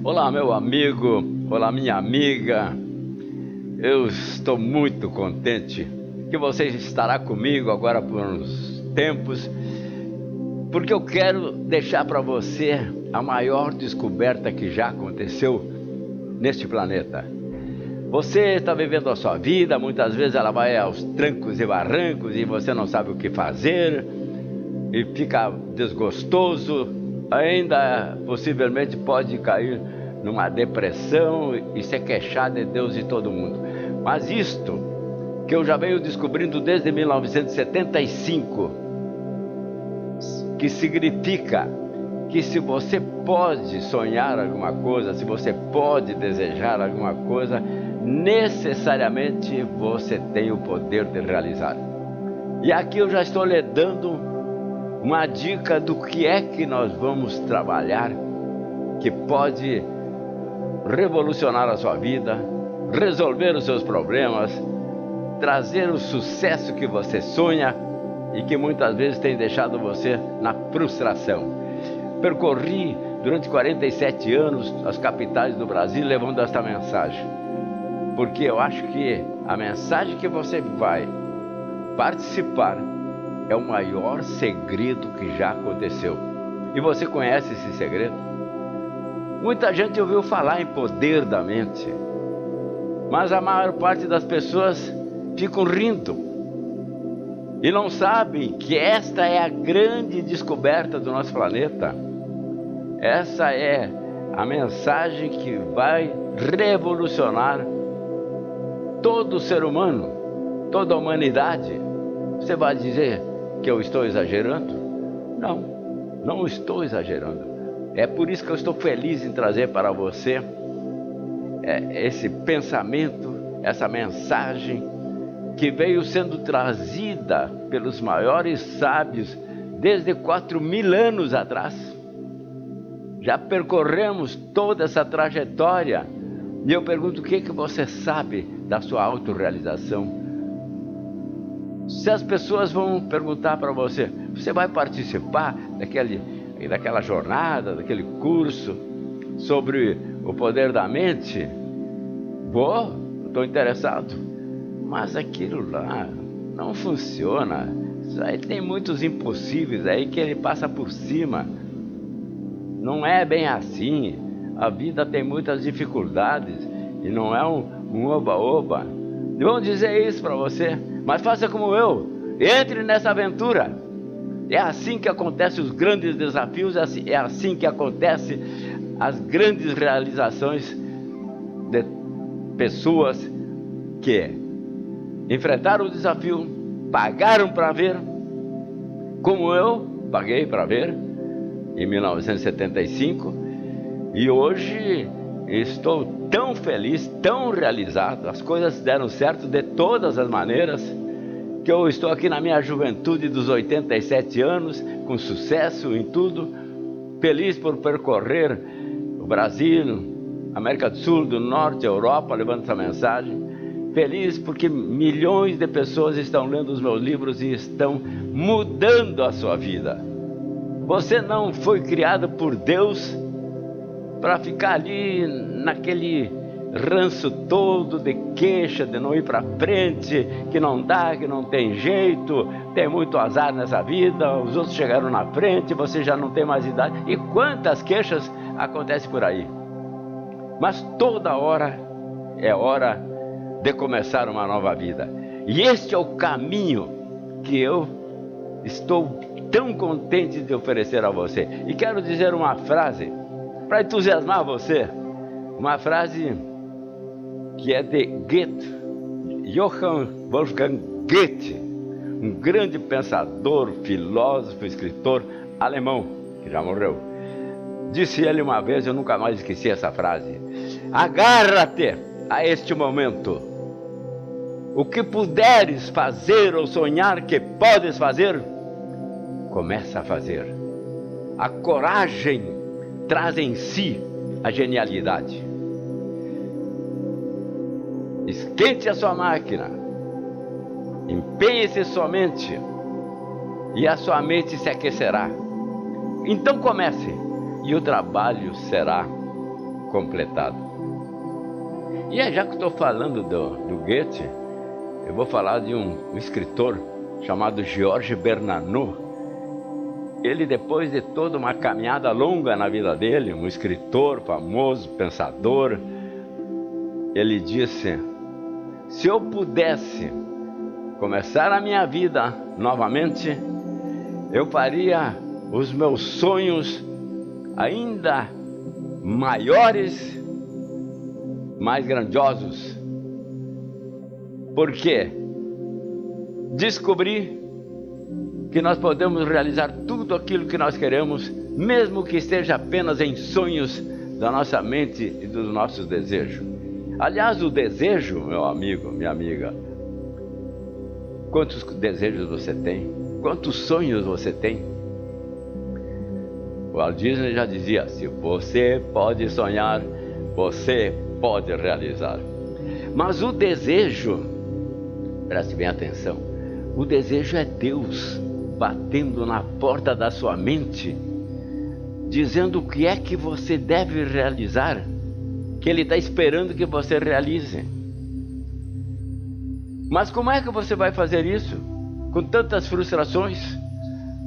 Olá, meu amigo, olá, minha amiga. Eu estou muito contente que você estará comigo agora por uns tempos, porque eu quero deixar para você a maior descoberta que já aconteceu neste planeta. Você está vivendo a sua vida, muitas vezes ela vai aos trancos e barrancos e você não sabe o que fazer e fica desgostoso, ainda possivelmente pode cair numa depressão e se queixar de Deus e todo mundo. Mas isto que eu já venho descobrindo desde 1975, que significa que se você pode sonhar alguma coisa, se você pode desejar alguma coisa, necessariamente você tem o poder de realizar. E aqui eu já estou lhe dando uma dica do que é que nós vamos trabalhar, que pode revolucionar a sua vida, resolver os seus problemas, trazer o sucesso que você sonha e que muitas vezes tem deixado você na frustração. Percorri durante 47 anos as capitais do Brasil levando esta mensagem, porque eu acho que a mensagem que você vai participar é o maior segredo que já aconteceu. E você conhece esse segredo? Muita gente ouviu falar em poder da mente, mas a maior parte das pessoas ficam rindo e não sabem que esta é a grande descoberta do nosso planeta. Essa é a mensagem que vai revolucionar todo ser humano, toda a humanidade. Você vai dizer que eu estou exagerando? Não, não estou exagerando. É por isso que eu estou feliz em trazer para você esse pensamento, essa mensagem que veio sendo trazida pelos maiores sábios desde 4.000 anos atrás. Já percorremos toda essa trajetória e eu pergunto: o que você sabe da sua autorrealização? Se as pessoas vão perguntar para você: você vai participar daquela jornada, daquele curso sobre o poder da mente? Vou, estou interessado. Mas aquilo lá não funciona. Isso aí tem muitos impossíveis aí que ele passa por cima. Não é bem assim. A vida tem muitas dificuldades e não é um oba-oba. Vão dizer isso para você, mas faça como eu, entre nessa aventura. É assim que acontecem os grandes desafios, é assim que acontecem as grandes realizações de pessoas que enfrentaram o desafio, pagaram para ver, como eu paguei para ver em 1975, e hoje estou tão feliz, tão realizado, as coisas deram certo de todas as maneiras, que eu estou aqui na minha juventude dos 87 anos, com sucesso em tudo, feliz por percorrer o Brasil, América do Sul, do Norte, Europa, levando essa mensagem, feliz porque milhões de pessoas estão lendo os meus livros e estão mudando a sua vida. Você não foi criado por Deus para ficar ali naquele ranço todo de queixa, de não ir para frente, que não dá, que não tem jeito, tem muito azar nessa vida, os outros chegaram na frente, você já não tem mais idade, e quantas queixas acontecem por aí. Mas toda hora é hora de começar uma nova vida, e este é o caminho que eu estou tão contente de oferecer a você. E quero dizer uma frase para entusiasmar você, uma frase que é de Goethe, Johann Wolfgang Goethe, um grande pensador, filósofo, escritor alemão, que já morreu. Disse ele uma vez, eu nunca mais esqueci essa frase: agarra-te a este momento. O que puderes fazer ou sonhar que podes fazer, começa a fazer. A coragem traz em si a genialidade. Esquente a sua máquina, empenhe-se somente e a sua mente se aquecerá. Então comece e o trabalho será completado. E já que estou falando do Goethe, eu vou falar de um escritor chamado Georges Bernanos. Ele, depois de toda uma caminhada longa na vida dele, um escritor famoso, pensador, ele disse: se eu pudesse começar a minha vida novamente, eu faria os meus sonhos ainda maiores, mais grandiosos. Porque descobri que nós podemos realizar tudo aquilo que nós queremos, mesmo que esteja apenas em sonhos da nossa mente e dos nossos desejos. Aliás, o desejo, meu amigo, minha amiga, quantos desejos você tem? Quantos sonhos você tem? O Walt Disney já dizia: se você pode sonhar, você pode realizar. Mas o desejo, preste bem atenção, o desejo é Deus batendo na porta da sua mente, dizendo o que é que você deve realizar, que Ele está esperando que você realize. Mas como é que você vai fazer isso? Com tantas frustrações?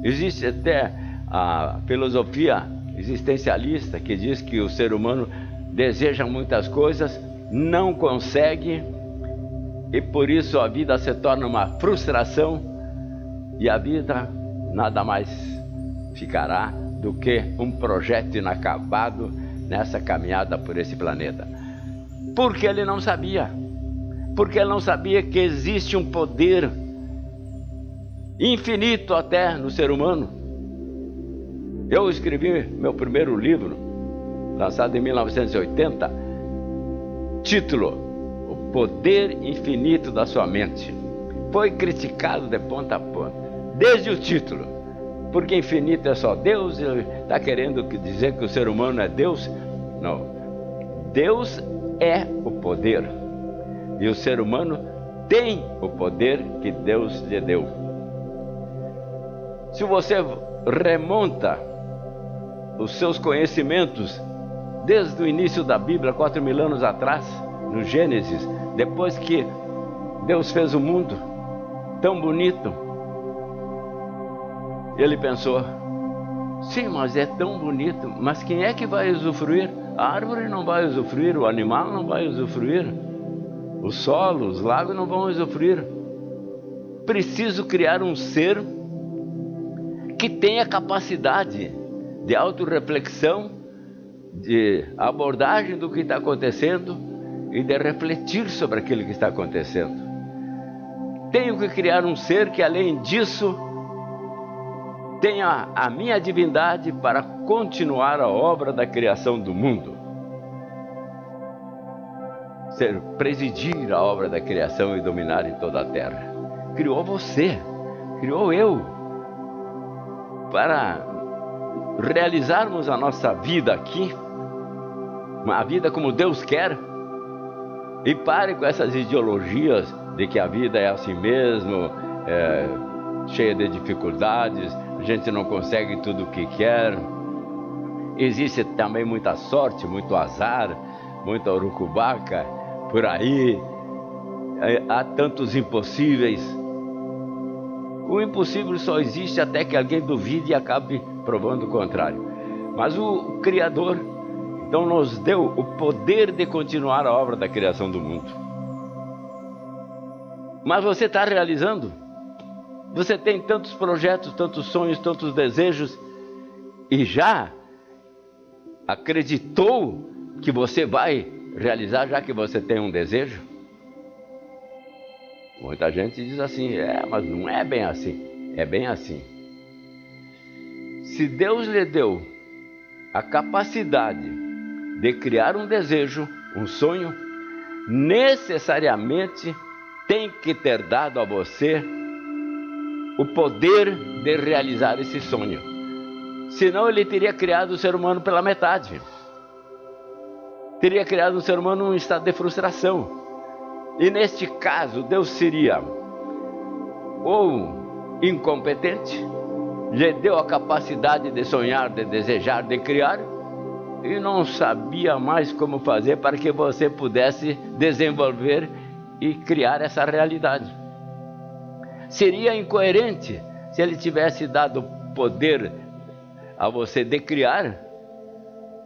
Existe até a filosofia existencialista que diz que o ser humano deseja muitas coisas, não consegue, e por isso a vida se torna uma frustração, e a vida nada mais ficará do que um projeto inacabado nessa caminhada por esse planeta. Porque ele não sabia. Porque ele não sabia que existe um poder infinito até no ser humano. Eu escrevi meu primeiro livro, lançado em 1980, título: O Poder Infinito da Sua Mente. Foi criticado de ponta a ponta, desde o título, porque infinito é só Deus. Ele está querendo dizer que o ser humano é Deus? Não. Deus é o poder, e o ser humano tem o poder que Deus lhe deu. Se você remonta os seus conhecimentos desde o início da Bíblia, 4.000 anos atrás, no Gênesis, depois que Deus fez o mundo tão bonito, ele pensou: sim, mas é tão bonito, mas quem é que vai usufruir? A árvore não vai usufruir, o animal não vai usufruir, o solo, os lagos não vão usufruir. Preciso criar um ser que tenha capacidade de autorreflexão, de abordagem do que está acontecendo e de refletir sobre aquilo que está acontecendo. Tenho que criar um ser que, além disso, tenha a minha divindade para continuar a obra da criação do mundo. Presidir a obra da criação e dominar em toda a terra. Criou você, criou eu, para realizarmos a nossa vida aqui, uma vida como Deus quer. E pare com essas ideologias de que a vida é assim mesmo, cheia de dificuldades, a gente não consegue tudo o que quer. Existe também muita sorte, muito azar, muita urucubaca por aí. Há tantos impossíveis. O impossível só existe até que alguém duvide e acabe provando o contrário. Mas o Criador, então, nos deu o poder de continuar a obra da criação do mundo. Mas você está realizando? Você tem tantos projetos, tantos sonhos, tantos desejos, e já acreditou que você vai realizar, já que você tem um desejo? Muita gente diz assim: mas não é bem assim. É bem assim. Se Deus lhe deu a capacidade de criar um desejo, um sonho, necessariamente tem que ter dado a você o poder de realizar esse sonho. Senão ele teria criado o ser humano pela metade. Teria criado um ser humano num estado de frustração. E neste caso, Deus seria ou incompetente, lhe deu a capacidade de sonhar, de desejar, de criar, e não sabia mais como fazer para que você pudesse desenvolver e criar essa realidade. Seria incoerente se ele tivesse dado poder a você de criar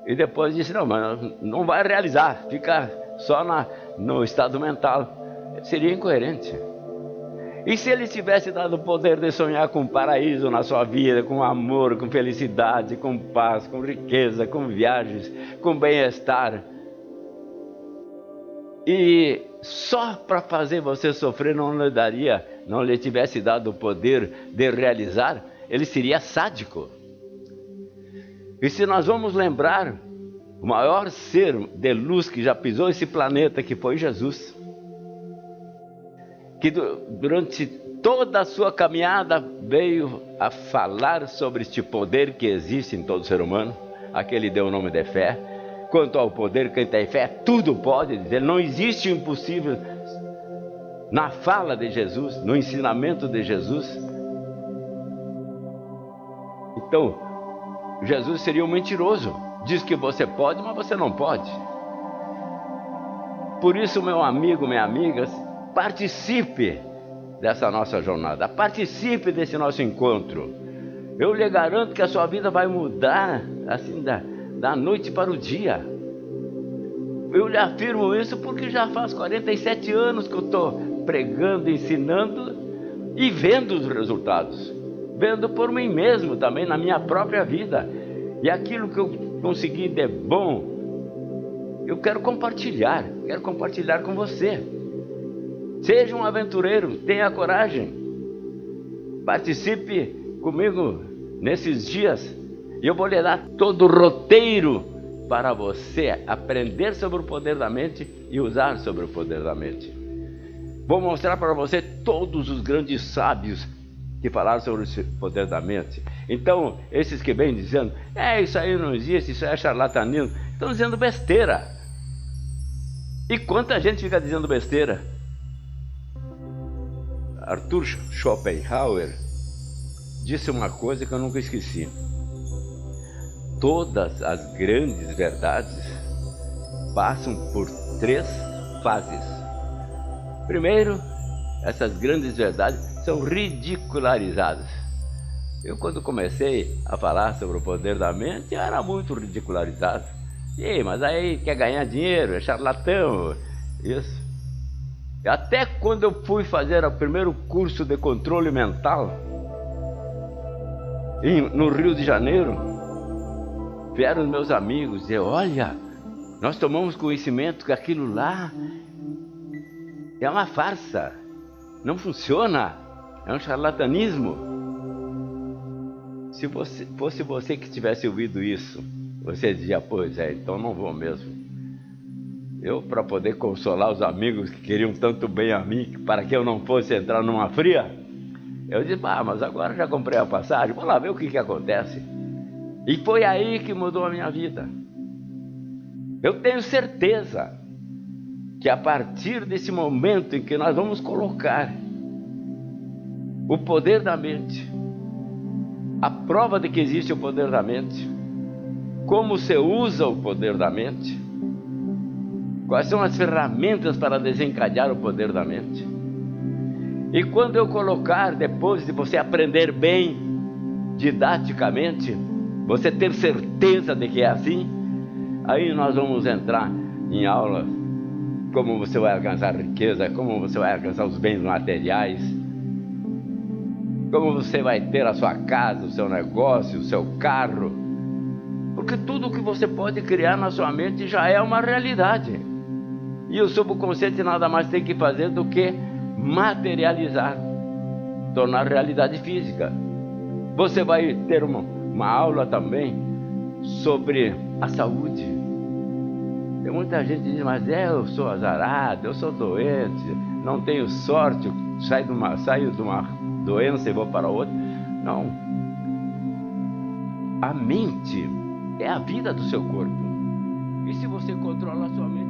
e depois disse, não, mas não vai realizar, fica só no estado mental. Seria incoerente. E se ele tivesse dado o poder de sonhar com paraíso na sua vida, com amor, com felicidade, com paz, com riqueza, com viagens, com bem-estar, e só para fazer você sofrer não lhe tivesse dado o poder de realizar, ele seria sádico. E se nós vamos lembrar, o maior ser de luz que já pisou esse planeta, que foi Jesus, que durante toda a sua caminhada veio a falar sobre este poder que existe em todo ser humano, a que ele deu o nome de fé. Quanto ao poder, quem tem fé, tudo pode dizer, não existe o impossível na fala de Jesus, no ensinamento de Jesus. Então, Jesus seria um mentiroso, diz que você pode, mas você não pode. Por isso, meu amigo, minha amiga, participe dessa nossa jornada, participe desse nosso encontro. Eu lhe garanto que a sua vida vai mudar assim da noite para o dia. Eu lhe afirmo isso porque já faz 47 anos que eu estou pregando, ensinando e vendo os resultados. Vendo por mim mesmo também, na minha própria vida. E aquilo que eu consegui de bom, eu quero compartilhar com você. Seja um aventureiro, tenha coragem. Participe comigo nesses dias. E eu vou lhe dar todo o roteiro para você aprender sobre o poder da mente e usar sobre o poder da mente. Vou mostrar para você todos os grandes sábios que falaram sobre o poder da mente. Então, esses que vêm dizendo, isso aí não existe, isso é charlatanismo, estão dizendo besteira. E quanta gente fica dizendo besteira? Arthur Schopenhauer disse uma coisa que eu nunca esqueci. Todas as grandes verdades passam por 3 fases. Primeiro, essas grandes verdades são ridicularizadas. Eu, quando comecei a falar sobre o poder da mente, eu era muito ridicularizado. Mas aí quer ganhar dinheiro, é charlatão, isso. Até quando eu fui fazer o primeiro curso de controle mental, no Rio de Janeiro, vieram os meus amigos dizer, olha, nós tomamos conhecimento que aquilo lá é uma farsa, não funciona, é um charlatanismo. Se fosse você que tivesse ouvido isso, você dizia, pois é, então não vou mesmo. Eu, para poder consolar os amigos que queriam tanto bem a mim, para que eu não fosse entrar numa fria, eu disse, mas agora já comprei a passagem, vou lá ver o que acontece. E foi aí que mudou a minha vida. Eu tenho certeza que a partir desse momento em que nós vamos colocar o poder da mente, a prova de que existe o poder da mente, como você usa o poder da mente, quais são as ferramentas para desencadear o poder da mente. E quando eu colocar, depois de você aprender bem, didaticamente, você ter certeza de que é assim, aí nós vamos entrar em aula como você vai alcançar riqueza, como você vai alcançar os bens materiais, como você vai ter a sua casa, o seu negócio, o seu carro, porque tudo que você pode criar na sua mente já é uma realidade. E o subconsciente nada mais tem que fazer do que materializar, tornar realidade física. Você vai ter uma aula também sobre a saúde. Tem muita gente que diz, mas eu sou azarado, eu sou doente, não tenho sorte, saio de uma doença e vou para outra. Não. A mente é a vida do seu corpo. E se você controla a sua mente,